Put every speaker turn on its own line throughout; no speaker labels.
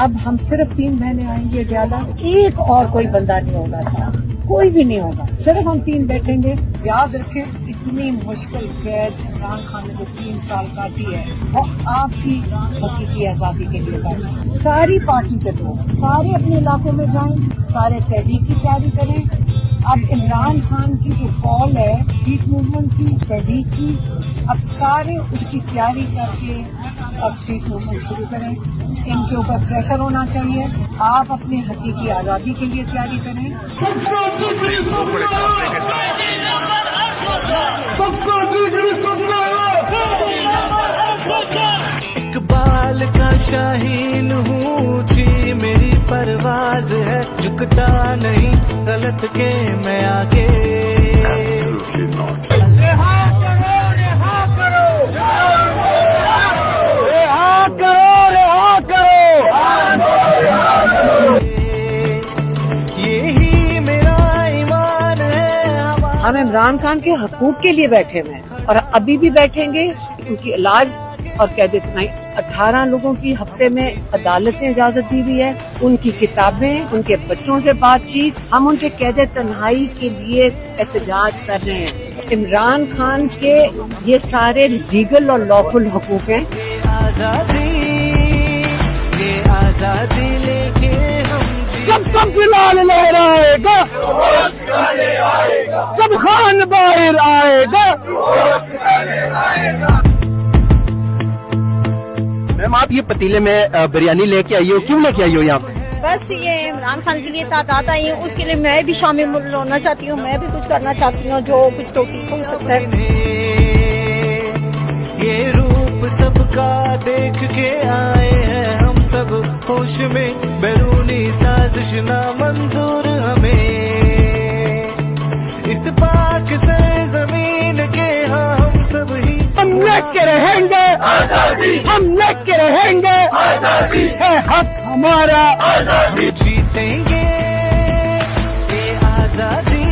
اب ہم صرف 3 بہنیں آئیں گے ڈیالہ، ایک اور کوئی بندہ نہیں ہوگا ساتھ، کوئی بھی نہیں ہوگا، صرف ہم 3 بیٹھیں گے۔ یاد رکھیں اتنی مشکل قید عمران خان نے جو 3 سال کاٹی ہے وہ آپ کی حقیقی آزادی کے لیے کاٹی۔ ساری پارٹی کے لوگ سارے اپنے علاقوں میں جائیں، سارے تحریک کی تیاری کریں۔ اب عمران خان کی جو کال ہے اسٹریٹ موومنٹ کی، تحریک کی، اب سارے اس کی تیاری کر کے اب اسٹریٹ موومنٹ شروع کریں۔ ان کے اوپر پریشر ہونا چاہیے، آپ اپنی حقیقی آزادی کے لیے تیاری کریں۔
اقبال کا شاہین ہوں جی، میری پرواز ہے، جھکتا نہیں غلط کے میں آگے۔ یہی میرا ایمان ہے۔
ہم عمران خان کے حقوق کے لیے بیٹھے ہوئے ہیں اور ابھی بھی بیٹھیں گے۔ ان کی علاج اور قید تنہائی 18 لوگوں کی ہفتے میں عدالت نے اجازت دی ہوئی ہے، ان کی کتابیں، ان کے بچوں سے بات چیت، ہم ان کے قید تنہائی کے لیے احتجاج کر رہے ہیں۔ عمران خان کے یہ سارے لیگل اور لافل حقوق ہیں۔
آزادی، یہ آزادی لے کے ہم
جب سبز لال لہرائے گا، جب خان باہر آئے گا۔ میم آپ یہ پتیلے میں بریانی لے کے آئی ہو، کیوں لے کے آئی ہو یہاں پہ؟
بس یہ عمران خان کے لیے تعداد آئی ہوں، اس کے لیے میں بھی شامل ہونا چاہتی ہوں، میں بھی کچھ کرنا چاہتی ہوں جو کچھ توفیق ہو سکتا ہے۔
یہ روپ سب کا دیکھ کے آئے ہیں ہم سب ہوش میں، بیرونی سازش نہ منظور ہمیں۔ اس پاک سرزمین کے ہاں ہم سب ہی
ہم لے کے رہیں گے آزادی، ہم لے کے رہیں گے آزادی، ہے حق ہمارا آزادی،
جیتیں گے یہ آزادی،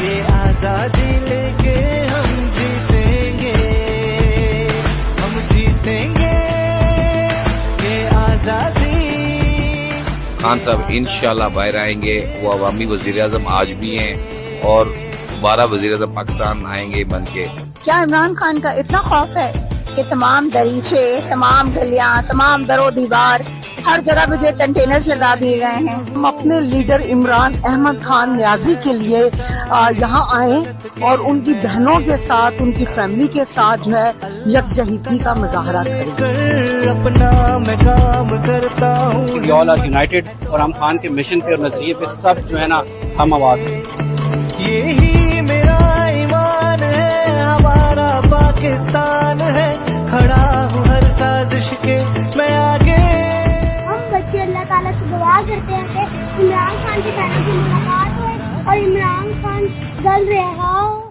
یہ آزادی لے کے ہم جیتیں گے، ہم جیتیں گے یہ آزادی۔
خان صاحب انشاءاللہ باہر آئیں گے، وہ عوامی وزیر اعظم آج بھی ہیں اور دوبارہ وزیر اعظم پاکستان آئیں گے بن کے۔
کیا عمران خان کا اتنا خوف ہے کہ تمام دریچے، تمام گلیاں، تمام در و دیوار، ہر جگہ مجھے کنٹینرز لگا دیے گئے ہیں؟
ہم اپنے لیڈر عمران احمد خان نیازی کے لیے یہاں آئے اور ان کی بہنوں کے ساتھ، ان کی فیملی کے ساتھ جو ہے یکجہتی کا مظاہرہ کریں۔
کر اپنا میں کام کرتا ہوں،
وی آل آر یونائٹڈ، اور ہم خان کے مشن پہ اور نظریے پہ سب جو ہے نا ہم آواز ہیں۔
یہی میرا ایمان ہے، ہمارا پاکستان ہے، کھڑا ہوں ہر سازش کے میں آگے۔
ہم بچے اللہ تعالیٰ سے دعا کرتے ہیں کہ عمران خان کی بہنوں کی ملاقات ہوئے اور عمران خان جلد رہا ہو۔